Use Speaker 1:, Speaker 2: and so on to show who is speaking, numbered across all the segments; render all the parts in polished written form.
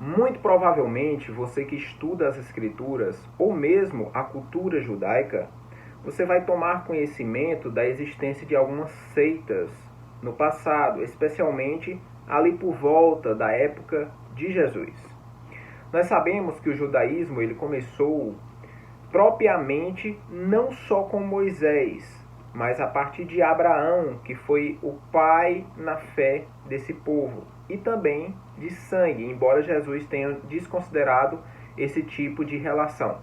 Speaker 1: Muito provavelmente, você que estuda as escrituras ou mesmo a cultura judaica, você vai tomar conhecimento da existência de algumas seitas no passado, especialmente ali por volta da época de Jesus. Nós sabemos que o judaísmo ele começou propriamente não só com Moisés, mas a partir de Abraão, que foi o pai na fé desse povo, e também de sangue, embora Jesus tenha desconsiderado esse tipo de relação.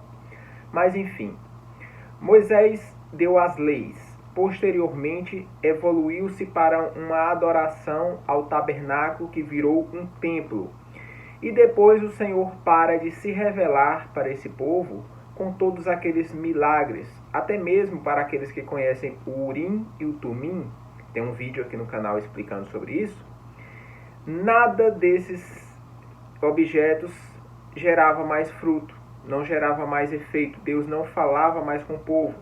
Speaker 1: Mas enfim, Moisés deu as leis. Posteriormente, evoluiu-se para uma adoração ao tabernáculo que virou um templo. E depois o Senhor para de se revelar para esse povo com todos aqueles milagres, até mesmo para aqueles que conhecem o Urim e o Tumim. Tem um vídeo aqui no canal explicando sobre isso. Nada desses objetos gerava mais fruto, não gerava mais efeito. Deus não falava mais com o povo.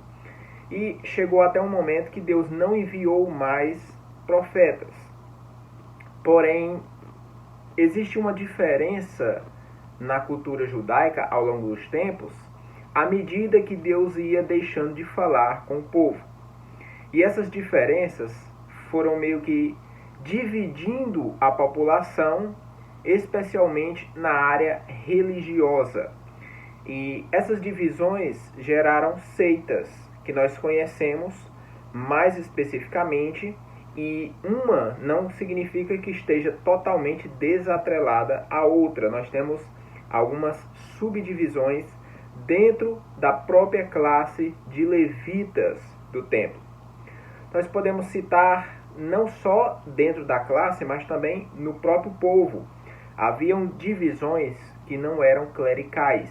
Speaker 1: E chegou até um momento que Deus não enviou mais profetas. Porém, existe uma diferença na cultura judaica ao longo dos tempos, à medida que Deus ia deixando de falar com o povo. E essas diferenças foram meio que dividindo a população, especialmente na área religiosa. E essas divisões geraram seitas, que nós conhecemos mais especificamente, e uma não significa que esteja totalmente desatrelada à outra. Nós temos algumas subdivisões dentro da própria classe de levitas do templo. Nós podemos citar não só dentro da classe, mas também no próprio povo. Haviam divisões que não eram clericais,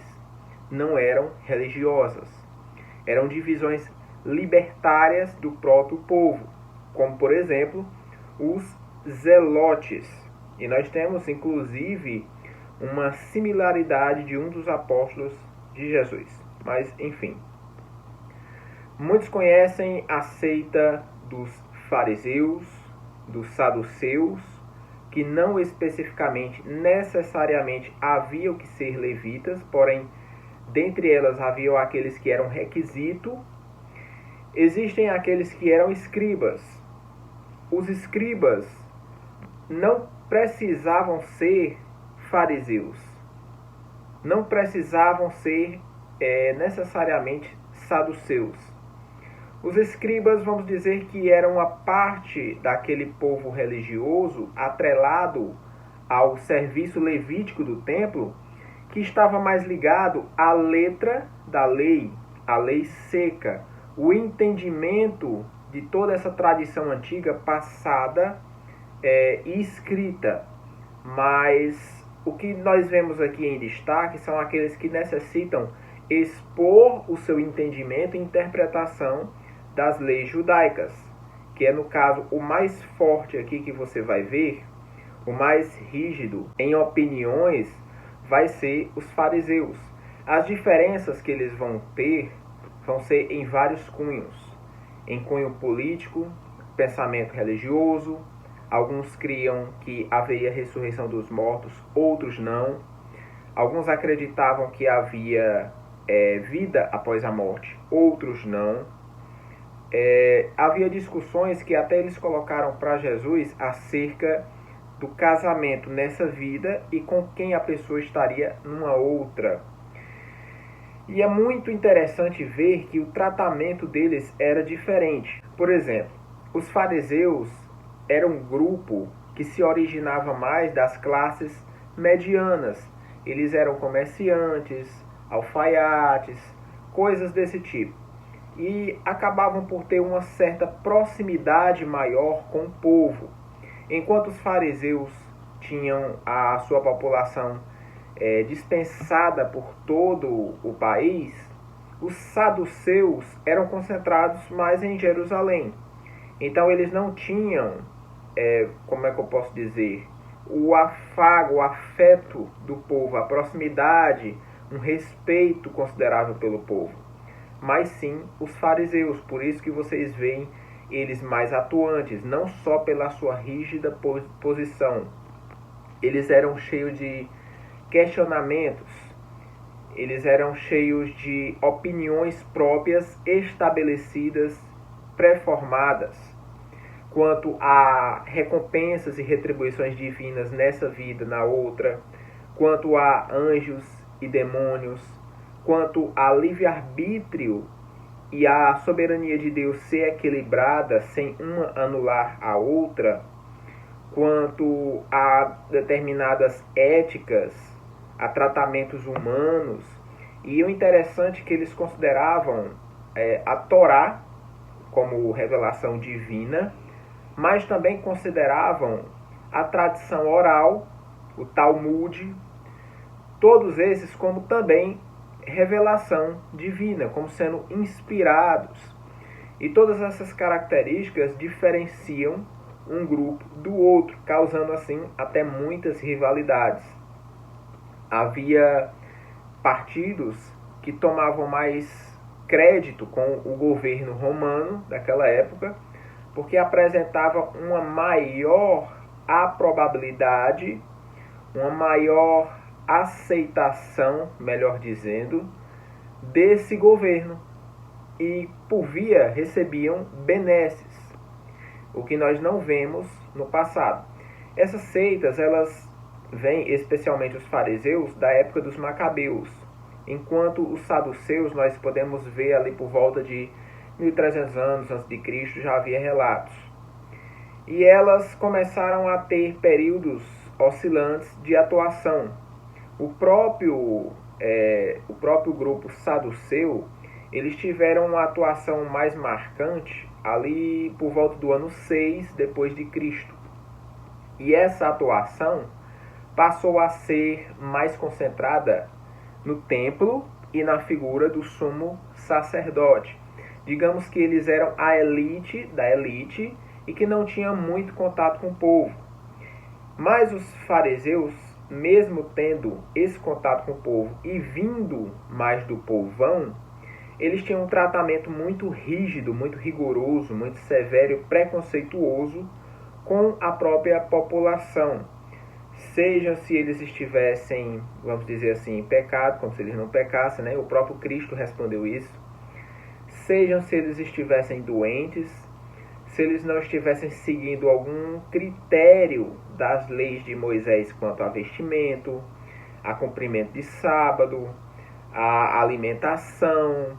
Speaker 1: não eram religiosas. Eram divisões libertárias do próprio povo, como por exemplo os zelotes. E nós temos inclusive uma similaridade de um dos apóstolos de Jesus. Mas enfim, muitos conhecem a seita dos fariseus, dos saduceus, que não especificamente, necessariamente haviam que ser levitas, porém dentre elas haviam aqueles que eram requisito. Existem aqueles que eram escribas. Os escribas não precisavam ser fariseus. Não precisavam ser necessariamente saduceus. Os escribas, vamos dizer que eram a parte daquele povo religioso atrelado ao serviço levítico do templo, que estava mais ligado à letra da lei, a lei seca, o entendimento de toda essa tradição antiga passada e escrita. Mas o que nós vemos aqui em destaque são aqueles que necessitam expor o seu entendimento e interpretação das leis judaicas, que é no caso o mais forte aqui que você vai ver, o mais rígido em opiniões, vai ser os fariseus. As diferenças que eles vão ter vão ser em vários cunhos. Em cunho político, pensamento religioso. Alguns criam que haveria ressurreição dos mortos, outros não. Alguns acreditavam que havia vida após a morte, outros não. Havia discussões que até eles colocaram para Jesus acerca do casamento nessa vida e com quem a pessoa estaria numa outra. E é muito interessante ver que o tratamento deles era diferente. Por exemplo, os fariseus eram um grupo que se originava mais das classes medianas. Eles eram comerciantes, alfaiates, coisas desse tipo. E acabavam por ter uma certa proximidade maior com o povo. Enquanto os fariseus tinham a sua população dispensada por todo o país, os saduceus eram concentrados mais em Jerusalém. Então eles não tinham, como é que eu posso dizer, o afago, o afeto do povo, a proximidade, um respeito considerável pelo povo. Mas sim os fariseus, por isso que vocês veem eles mais atuantes, não só pela sua rígida posição. Eles eram cheios de questionamentos. Eles eram cheios de opiniões próprias estabelecidas, pré-formadas, quanto a recompensas e retribuições divinas nessa vida, na outra, quanto a anjos e demônios, quanto a livre-arbítrio e a soberania de Deus ser equilibrada sem uma anular a outra, quanto a determinadas éticas, a tratamentos humanos. E o interessante é que eles consideravam a Torá como revelação divina, mas também consideravam a tradição oral, o Talmud, todos esses como também revelação divina, como sendo inspirados. E todas essas características diferenciam um grupo do outro, causando assim até muitas rivalidades. Havia partidos que tomavam mais crédito com o governo romano daquela época, porque apresentava uma maior aprobabilidade, uma maior aceitação, melhor dizendo, desse governo, e por via recebiam benesses, o que nós não vemos no passado. Essas seitas, elas vêm, especialmente os fariseus, da época dos macabeus, enquanto os saduceus nós podemos ver ali por volta de 1300 anos antes de Cristo, já havia relatos. E elas começaram a ter períodos oscilantes de atuação. O próprio grupo saduceu, eles tiveram uma atuação mais marcante ali por volta do ano 6 depois de Cristo. E essa atuação passou a ser mais concentrada no templo e na figura do sumo sacerdote. Digamos que eles eram a elite da elite e que não tinham muito contato com o povo. Mas os fariseus, mesmo tendo esse contato com o povo e vindo mais do povão, eles tinham um tratamento muito rígido, muito rigoroso, muito severo e preconceituoso com a própria população. Seja se eles estivessem, vamos dizer assim, em pecado, como se eles não pecassem, né? O próprio Cristo respondeu isso. Sejam se eles estivessem doentes, se eles não estivessem seguindo algum critério das leis de Moisés quanto a vestimento, a cumprimento de sábado, a alimentação,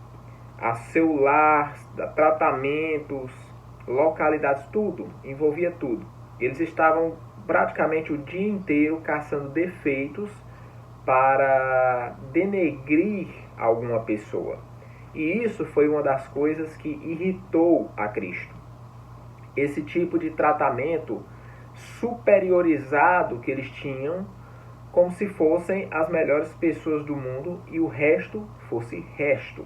Speaker 1: a seu lar, tratamentos, localidades, tudo, envolvia tudo. Eles estavam praticamente o dia inteiro caçando defeitos para denegrir alguma pessoa. E isso foi uma das coisas que irritou a Cristo. Esse tipo de tratamento superiorizado que eles tinham, como se fossem as melhores pessoas do mundo e o resto fosse resto.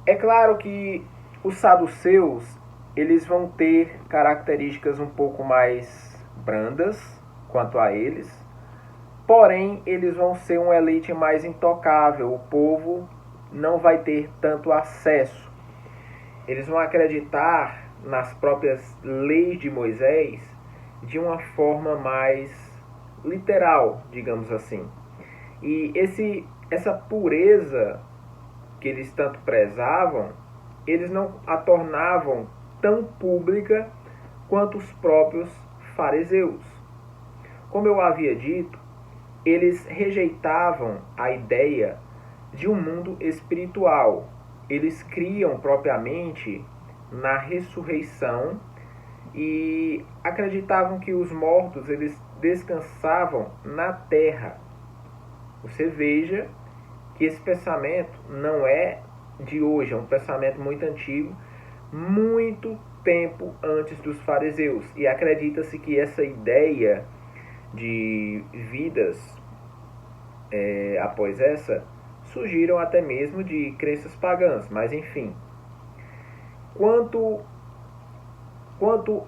Speaker 1: É claro que os saduceus, eles vão ter características um pouco mais brandas quanto a eles, porém eles vão ser uma elite mais intocável. O povo não vai ter tanto acesso. Eles vão acreditar nas próprias leis de Moisés de uma forma mais literal, digamos assim. E essa pureza que eles tanto prezavam, eles não a tornavam tão pública quanto os próprios fariseus. Como eu havia dito, eles rejeitavam a ideia de um mundo espiritual. Eles criam propriamente na ressurreição e acreditavam que os mortos eles descansavam na terra. Você veja que esse pensamento não é de hoje, é um pensamento muito antigo, muito tempo antes dos fariseus. E acredita-se que essa ideia de vidas após essa surgiram até mesmo de crenças pagãs, mas enfim. Quanto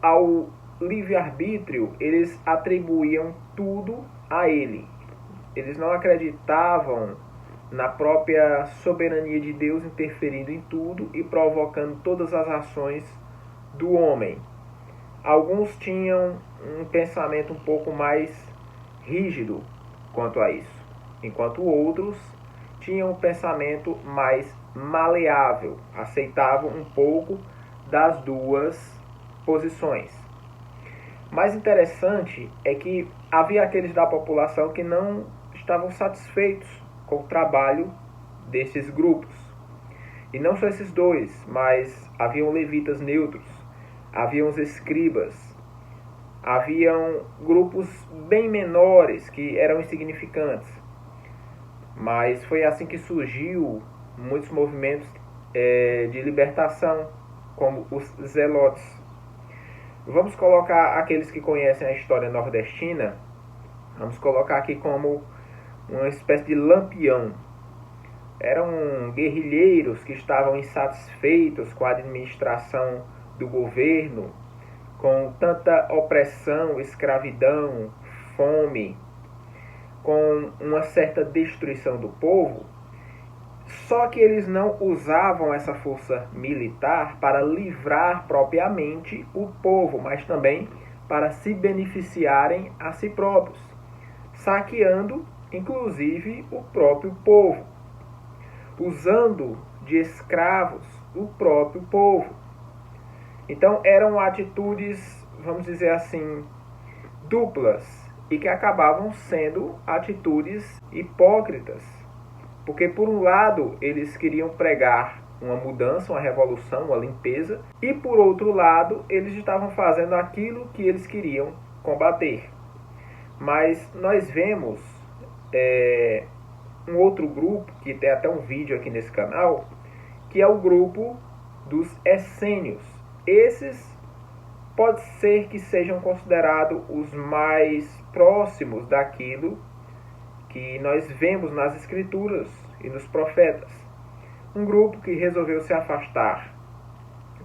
Speaker 1: ao livre-arbítrio, eles atribuíam tudo a ele. Eles não acreditavam na própria soberania de Deus interferindo em tudo e provocando todas as ações do homem. Alguns tinham um pensamento um pouco mais rígido, quanto a isso, enquanto outros tinham um pensamento mais maleável, aceitavam um pouco das duas posições. Mais interessante é que havia aqueles da população que não estavam satisfeitos com o trabalho desses grupos. E não só esses dois, mas haviam levitas neutros, haviam os escribas, haviam grupos bem menores que eram insignificantes. Mas foi assim que surgiu muitos movimentos de libertação, como os zelotes. Vamos colocar aqueles que conhecem a história nordestina, vamos colocar aqui como uma espécie de Lampião. Eram guerrilheiros que estavam insatisfeitos com a administração do governo, com tanta opressão, escravidão, fome, com uma certa destruição do povo. Só que eles não usavam essa força militar para livrar propriamente o povo, mas também para se beneficiarem a si próprios, saqueando inclusive o próprio povo, usando de escravos o próprio povo. Então eram atitudes, vamos dizer assim, duplas, e que acabavam sendo atitudes hipócritas. Porque, por um lado, eles queriam pregar uma mudança, uma revolução, uma limpeza, e, por outro lado, eles estavam fazendo aquilo que eles queriam combater. Mas nós vemos um outro grupo, que tem até um vídeo aqui nesse canal, que é o grupo dos essênios. Esses pode ser que sejam considerados os mais próximos daquilo que nós vemos nas escrituras e nos profetas. Um grupo que resolveu se afastar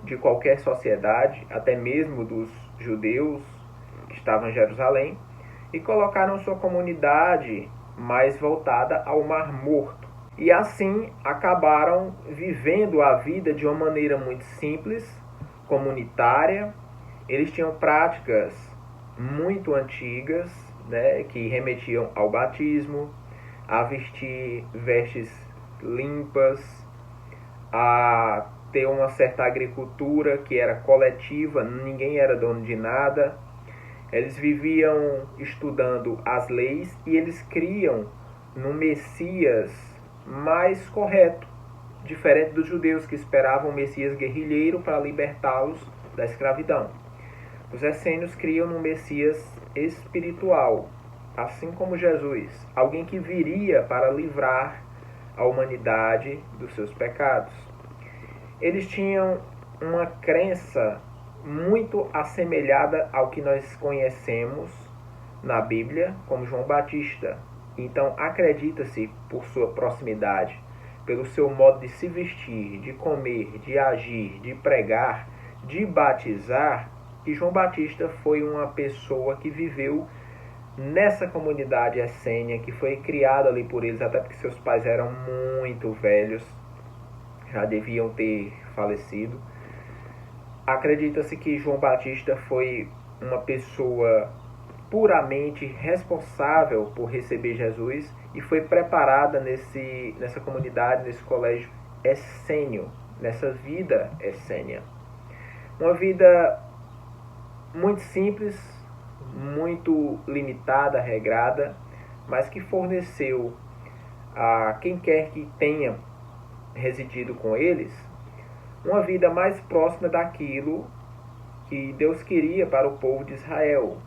Speaker 1: de qualquer sociedade, até mesmo dos judeus que estavam em Jerusalém, e colocaram sua comunidade mais voltada ao Mar Morto. E assim acabaram vivendo a vida de uma maneira muito simples, comunitária. Eles tinham práticas muito antigas, que remetiam ao batismo, a vestir vestes limpas, a ter uma certa agricultura que era coletiva, ninguém era dono de nada. Eles viviam estudando as leis e eles criam no Messias mais correto, diferente dos judeus que esperavam o Messias guerrilheiro para libertá-los da escravidão. Os essênios criam no Messias espiritual, assim como Jesus, alguém que viria para livrar a humanidade dos seus pecados. Eles tinham uma crença muito assemelhada ao que nós conhecemos na Bíblia como João Batista. Então acredita-se, por sua proximidade, pelo seu modo de se vestir, de comer, de agir, de pregar, de batizar, que João Batista foi uma pessoa que viveu nessa comunidade essênia, que foi criada ali por eles, até porque seus pais eram muito velhos, já deviam ter falecido. Acredita-se que João Batista foi uma pessoa puramente responsável por receber Jesus e foi preparada nessa comunidade, nesse colégio essênio, nessa vida essênia. Uma vida muito simples, muito limitada, regrada, mas que forneceu a quem quer que tenha residido com eles uma vida mais próxima daquilo que Deus queria para o povo de Israel.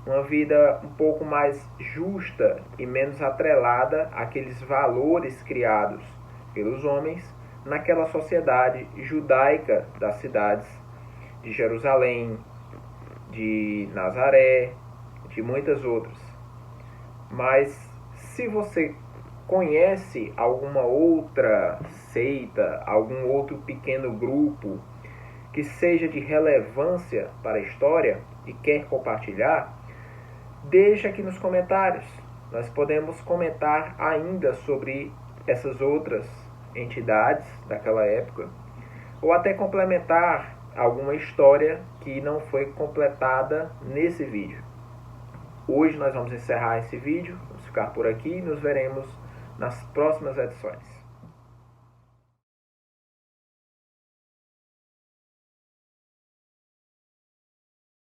Speaker 1: Uma vida um pouco mais justa e menos atrelada àqueles valores criados pelos homens naquela sociedade judaica das cidades de Jerusalém, de Nazaré, de muitas outras. Mas se você conhece alguma outra seita, algum outro pequeno grupo que seja de relevância para a história e quer compartilhar, deixa aqui nos comentários. Nós podemos comentar ainda sobre essas outras entidades daquela época, ou até complementar alguma história que não foi completada nesse vídeo. Hoje nós vamos encerrar esse vídeo, vamos ficar por aqui e nos veremos nas próximas edições.